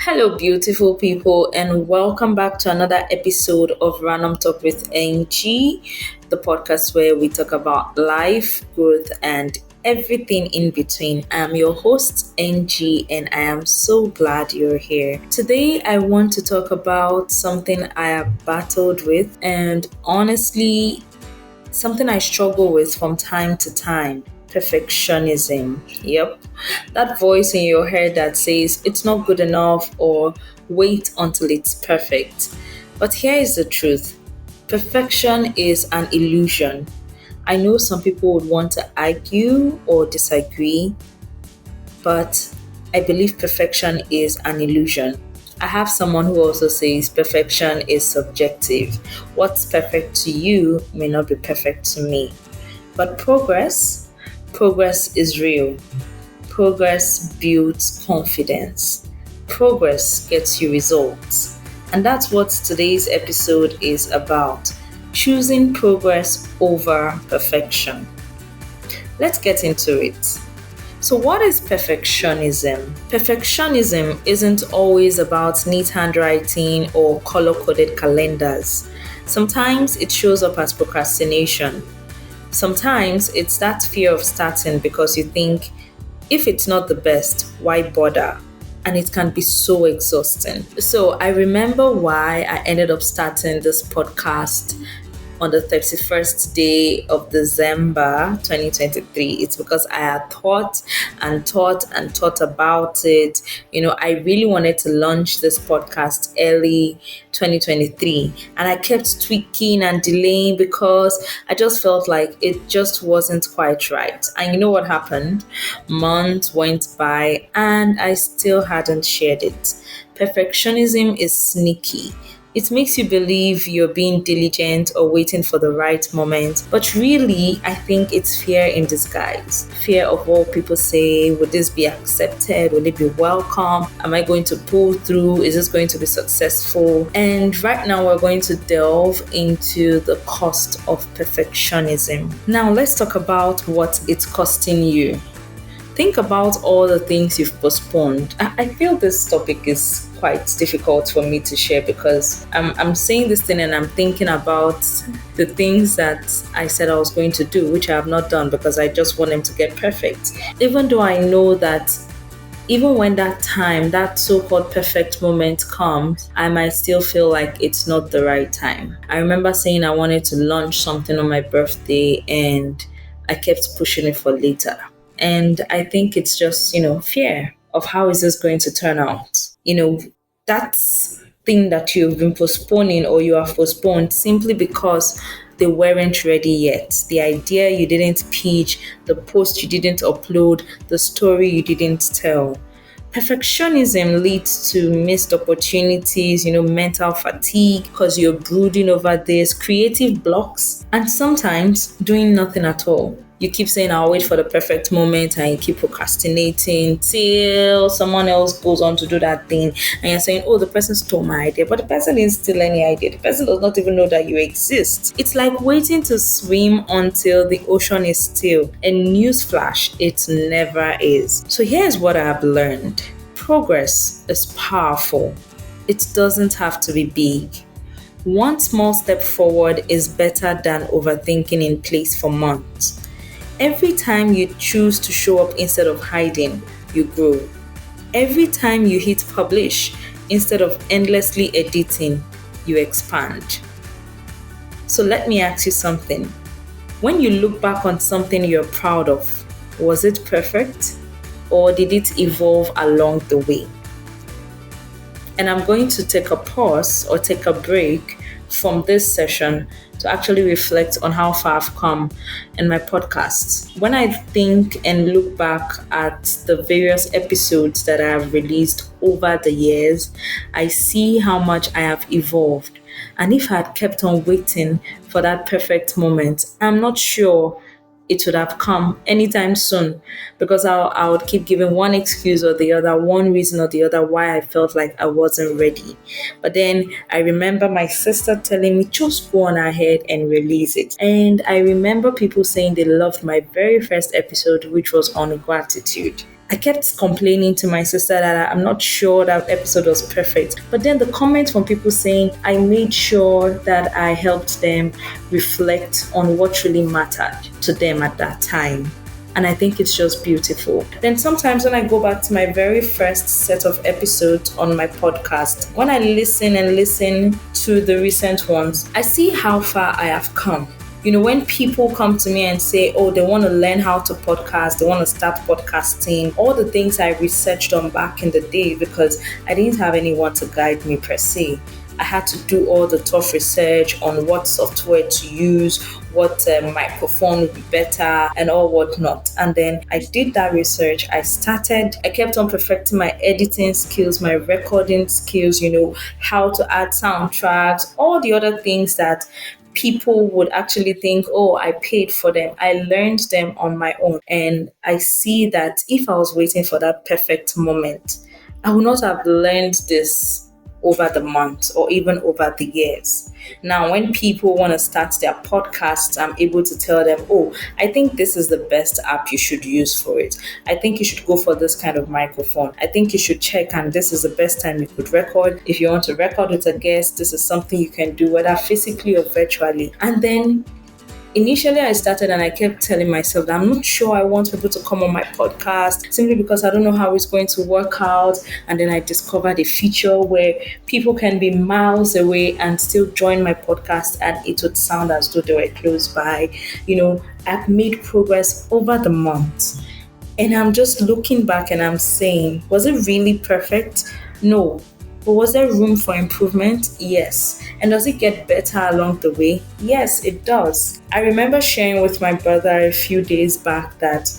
Hello, beautiful people, and welcome back to another episode of Random Talk with NG, the podcast where we talk about life, growth, and everything in between. I'm your host, NG, and I am so glad you're here. Today, I want to talk about something I have battled with, and honestly, something I struggle with from time to time: perfectionism. Yep. That voice in your head that says it's not good enough or wait until it's perfect. But here is the truth: perfection is an illusion. I know some people would want to argue or disagree, but I believe perfection is an illusion. I have someone who also says perfection is subjective. What's perfect to you may not be perfect to me. But progress is real. Progress builds confidence. Progress gets you results. And that's what today's episode is about: choosing progress over perfection. Let's get into it. So, what is perfectionism? Perfectionism isn't always about neat handwriting or color coded calendars. Sometimes it shows up as procrastination. Sometimes it's that fear of starting because you think, if it's not the best, why bother? And it can be so exhausting. So, I remember why I ended up starting this podcast on the 31st day of December 2023. It's because I had thought about it. I really wanted to launch this podcast early 2023, and I kept tweaking and delaying because I just felt like it just wasn't quite right. And you know what happened? Months went by and I still hadn't shared it. Perfectionism is sneaky. It makes you believe you're being diligent or waiting for the right moment. But really, I think it's fear in disguise. Fear of what people say. Would this be accepted? Will it be welcome? Am I going to pull through? Is this going to be successful? And right now, we're going to delve into the cost of perfectionism. Now, let's talk about what it's costing you. Think about all the things you've postponed. I feel this topic is quite difficult for me to share because I'm saying this thing and I'm thinking about the things that I said I was going to do, which I have not done because I just want them to get perfect. Even though I know that even when that so-called perfect moment comes, I might still feel like it's not the right time. I remember saying I wanted to launch something on my birthday and I kept pushing it for later. And I think it's just, fear of how is this going to turn out. That thing that you've been postponing or you have postponed simply because they weren't ready yet. The idea you didn't pitch, the post you didn't upload, the story you didn't tell. Perfectionism leads to missed opportunities, mental fatigue because you're brooding over this, creative blocks, and sometimes doing nothing at all. You keep saying, I'll wait for the perfect moment, and you keep procrastinating till someone else goes on to do that thing. And you're saying, oh, the person stole my idea, but the person didn't steal any idea. The person does not even know that you exist. It's like waiting to swim until the ocean is still. And newsflash, it never is. So here's what I've learned: progress is powerful. It doesn't have to be big. One small step forward is better than overthinking in place for months. Every time you choose to show up instead of hiding, you grow. Every time you hit publish instead of endlessly editing, you expand. So let me ask you something. When you look back on something you're proud of, was it perfect or did it evolve along the way? And I'm going to take a pause or take a break from this session to actually reflect on how far I've come in my podcast. When I think and look back at the various episodes that I have released over the years, I see how much I have evolved. And if I had kept on waiting for that perfect moment, I'm not sure it would have come anytime soon, because I would keep giving one excuse or the other, one reason or the other why I felt like I wasn't ready. But then I remember my sister telling me, just go on ahead and release it. And I remember people saying they loved my very first episode, which was on gratitude. I kept complaining to my sister that I'm not sure that episode was perfect. But then the comments from people saying I made sure that I helped them reflect on what really mattered to them at that time. And I think it's just beautiful. Then sometimes when I go back to my very first set of episodes on my podcast, when I listen to the recent ones, I see how far I have come. When people come to me and say, oh, they want to learn how to podcast, they want to start podcasting, all the things I researched on back in the day, because I didn't have anyone to guide me per se. I had to do all the tough research on what software to use, what microphone would be better, and all whatnot. And then I did that research. I kept on perfecting my editing skills, my recording skills, how to add soundtracks, all the other things that people would actually think, oh, I paid for them. I learned them on my own. And I see that if I was waiting for that perfect moment, I would not have learned this over the months or even over the years. Now, when people want to start their podcasts, I'm able to tell them, oh, I think this is the best app you should use for it. I think you should go for this kind of microphone. I think you should check, and this is the best time you could record. If you want to record with a guest, this is something you can do, whether physically or virtually. And then initially, I started and I kept telling myself that I'm not sure I want people to come on my podcast simply because I don't know how it's going to work out. And then I discovered a feature where people can be miles away and still join my podcast, and it would sound as though they were close by. I've made progress over the months. And I'm just looking back and I'm saying, was it really perfect? No. But was there room for improvement? Yes. And does it get better along the way? Yes, it does. I remember sharing with my brother a few days back that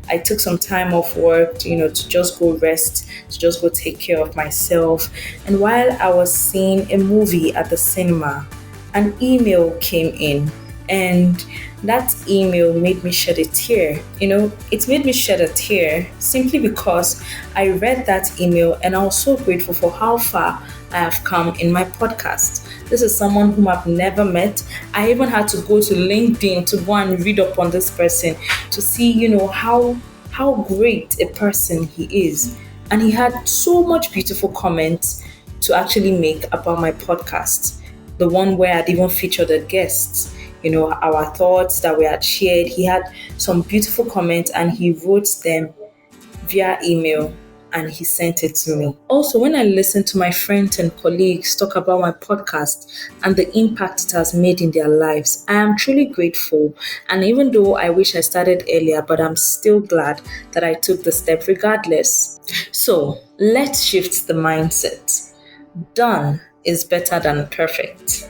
I took some time off work, to just go rest, to just go take care of myself. And while I was seeing a movie at the cinema, an email came in. And that email made me shed a tear. It made me shed a tear simply because I read that email and I was so grateful for how far I have come in my podcast. This is someone whom I've never met. I even had to go to LinkedIn to go and read up on this person to see, how great a person he is. And he had so much beautiful comments to actually make about my podcast. The one where I'd even featured a guest. Our thoughts that we had shared. He had some beautiful comments and he wrote them via email and he sent it to me. Also, when I listen to my friends and colleagues talk about my podcast and the impact it has made in their lives, I am truly grateful. And even though I wish I started earlier, but I'm still glad that I took the step regardless. So let's shift the mindset. Done is better than perfect.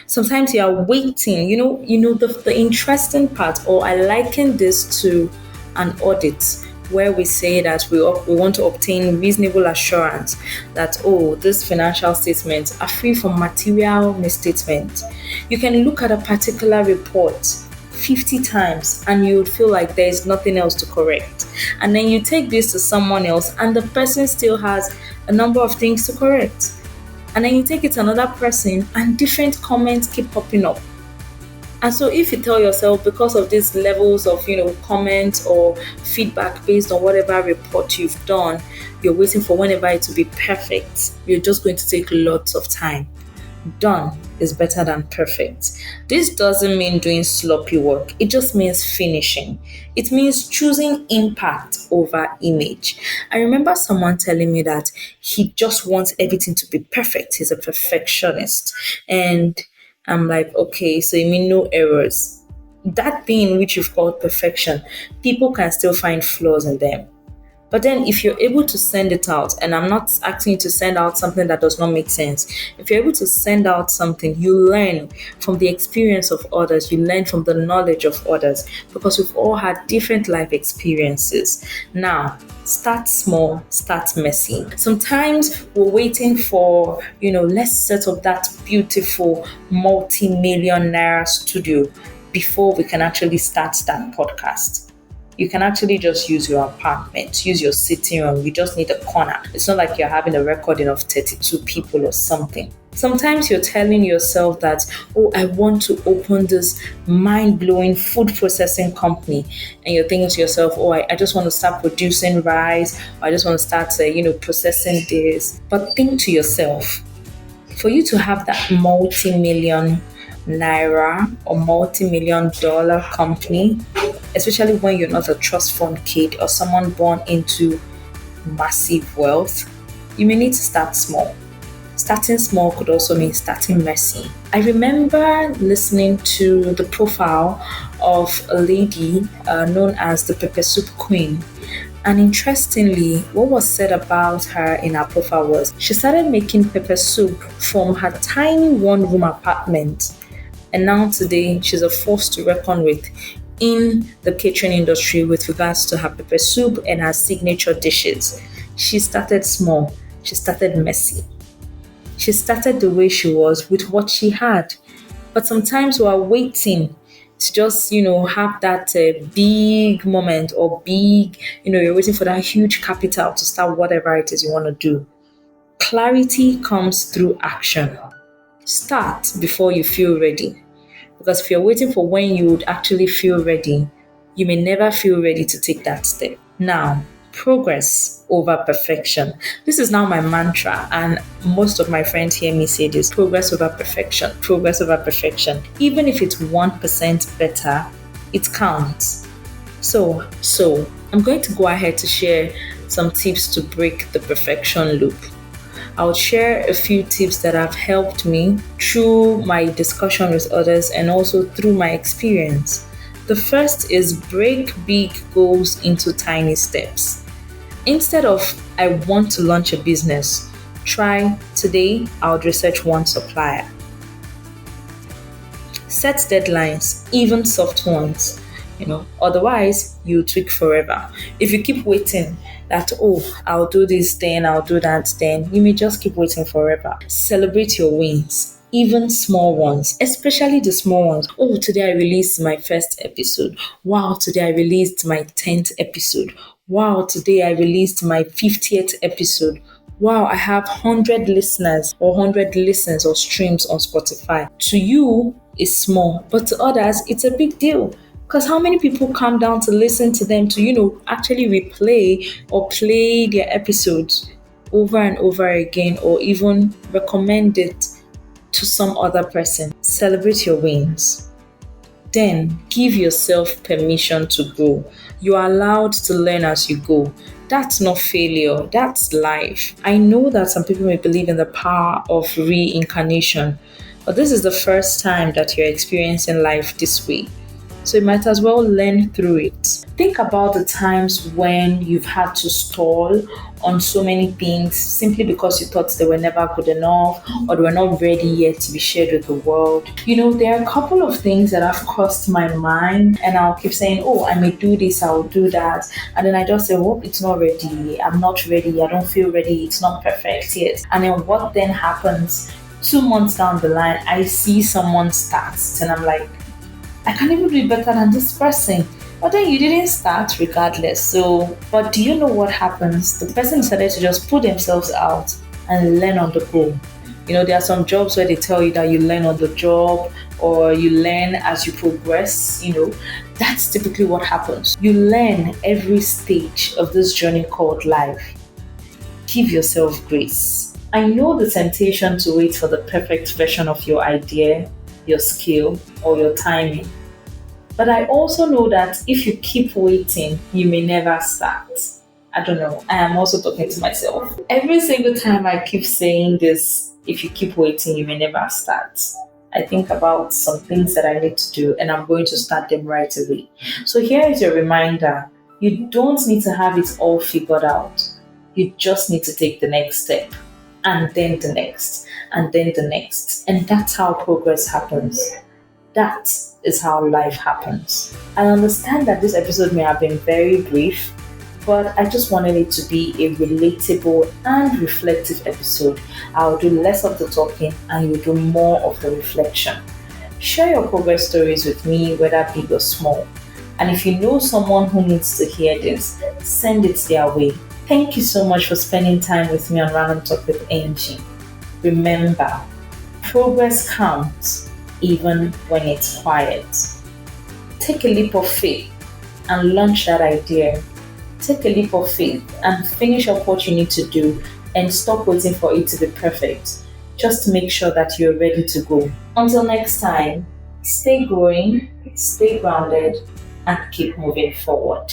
Sometimes you are waiting, the interesting part, or I liken this to an audit where we say that we want to obtain reasonable assurance that, these financial statements are free from material misstatement. You can look at a particular report 50 times and you would feel like there is nothing else to correct. And then you take this to someone else and the person still has a number of things to correct. And then you take it to another person and different comments keep popping up. And so if you tell yourself, because of these levels of, comments or feedback based on whatever report you've done, you're waiting for whenever it to be perfect, you're just going to take lots of time. Done is better than perfect. This doesn't mean doing sloppy work. It just means finishing. It means choosing impact over image. I remember someone telling me that he just wants everything to be perfect. He's a perfectionist. And I'm like, okay, so you mean no errors? That thing which you've called perfection, people can still find flaws in them. But then if you're able to send it out, and I'm not asking you to send out something that does not make sense. If you're able to send out something, you learn from the experience of others, you learn from the knowledge of others, because we've all had different life experiences. Now, start small, start messy. Sometimes we're waiting for, let's set up that beautiful multi-million naira studio before we can actually start that podcast. You can actually just use your apartment, use your sitting room. You just need a corner. It's not like you're having a recording of 32 people or something. Sometimes you're telling yourself that, oh, I want to open this mind blowing food processing company. And you're thinking to yourself, oh, I just want to start producing rice, or I just want to start, processing this. But think to yourself, for you to have that multi-million naira or multi-million dollar company, especially when you're not a trust fund kid or someone born into massive wealth, you may need to start small. Starting small could also mean starting messy. I remember listening to the profile of a lady known as the Pepper Soup Queen. And interestingly, what was said about her in her profile was she started making pepper soup from her tiny one-room apartment. And now today, she's a force to reckon with in the catering industry with regards to her pepper soup and her signature dishes. She started small. She started messy. She started the way she was with what she had. But sometimes we are waiting to just, have that big moment or big, you're waiting for that huge capital to start whatever it is you want to do. Clarity comes through action. Start before you feel ready. Because if you're waiting for when you would actually feel ready, you may never feel ready to take that step. Now, progress over perfection. This is now my mantra, and most of my friends hear me say this: progress over perfection, progress over perfection. Even if it's 1% better, it counts. So I'm going to go ahead to share some tips to break the perfection loop. I'll share a few tips that have helped me through my discussion with others and also through my experience. The first is break big goals into tiny steps. Instead of I want to launch a business, try today I would research one supplier. Set deadlines, even soft ones. Otherwise you tweak forever. If you keep waiting that, oh, I'll do this then, I'll do that then, you may just keep waiting forever. Celebrate your wins, even small ones, especially the small ones. Oh, today I released my first episode. Wow, today I released my 10th episode. Wow, today I released my 50th episode. Wow, I have 100 listeners or 100 listens or streams on Spotify. To you, it's small, but to others, it's a big deal. Because how many people come down to listen to them to, actually replay or play their episodes over and over again, or even recommend it to some other person? Celebrate your wins. Then give yourself permission to grow. You are allowed to learn as you go. That's not failure, that's life. I know that some people may believe in the power of reincarnation, but this is the first time that you're experiencing life this way. So you might as well learn through it. Think about the times when you've had to stall on so many things simply because you thought they were never good enough or they were not ready yet to be shared with the world. There are a couple of things that have crossed my mind, and I'll keep saying, oh, I may do this, I'll do that. And then I just say, oh, it's not ready. I'm not ready. I don't feel ready. It's not perfect yet. And then what then happens? 2 months down the line, I see someone start and I'm like, I can't even do better than this person. But then you didn't start regardless. So, but do you know what happens? The person decided to just put themselves out and learn on the go. There are some jobs where they tell you that you learn on the job or you learn as you progress. That's typically what happens. You learn every stage of this journey called life. Give yourself grace. I know the temptation to wait for the perfect version of your idea, your skill, or your timing. But I also know that if you keep waiting, you may never start. I don't know. I am also talking to myself. Every single time I keep saying this, if you keep waiting, you may never start. I think about some things that I need to do and I'm going to start them right away. So here is your reminder. You don't need to have it all figured out. You just need to take the next step, and then the next, and then the next. And that's how progress happens. That is how life happens. I understand that this episode may have been very brief, but I just wanted it to be a relatable and reflective episode. I'll do less of the talking and you'll do more of the reflection. Share your progress stories with me, whether big or small. And if you know someone who needs to hear this, send it their way. Thank you so much for spending time with me on Random Talk with Angie. Remember, Progress counts even when it's quiet. Take a leap of faith and launch that idea. Take a leap of faith and finish up what you need to do and stop waiting for it to be perfect. Just make sure that you're ready to go. Until next time, stay growing, stay grounded, and keep moving forward.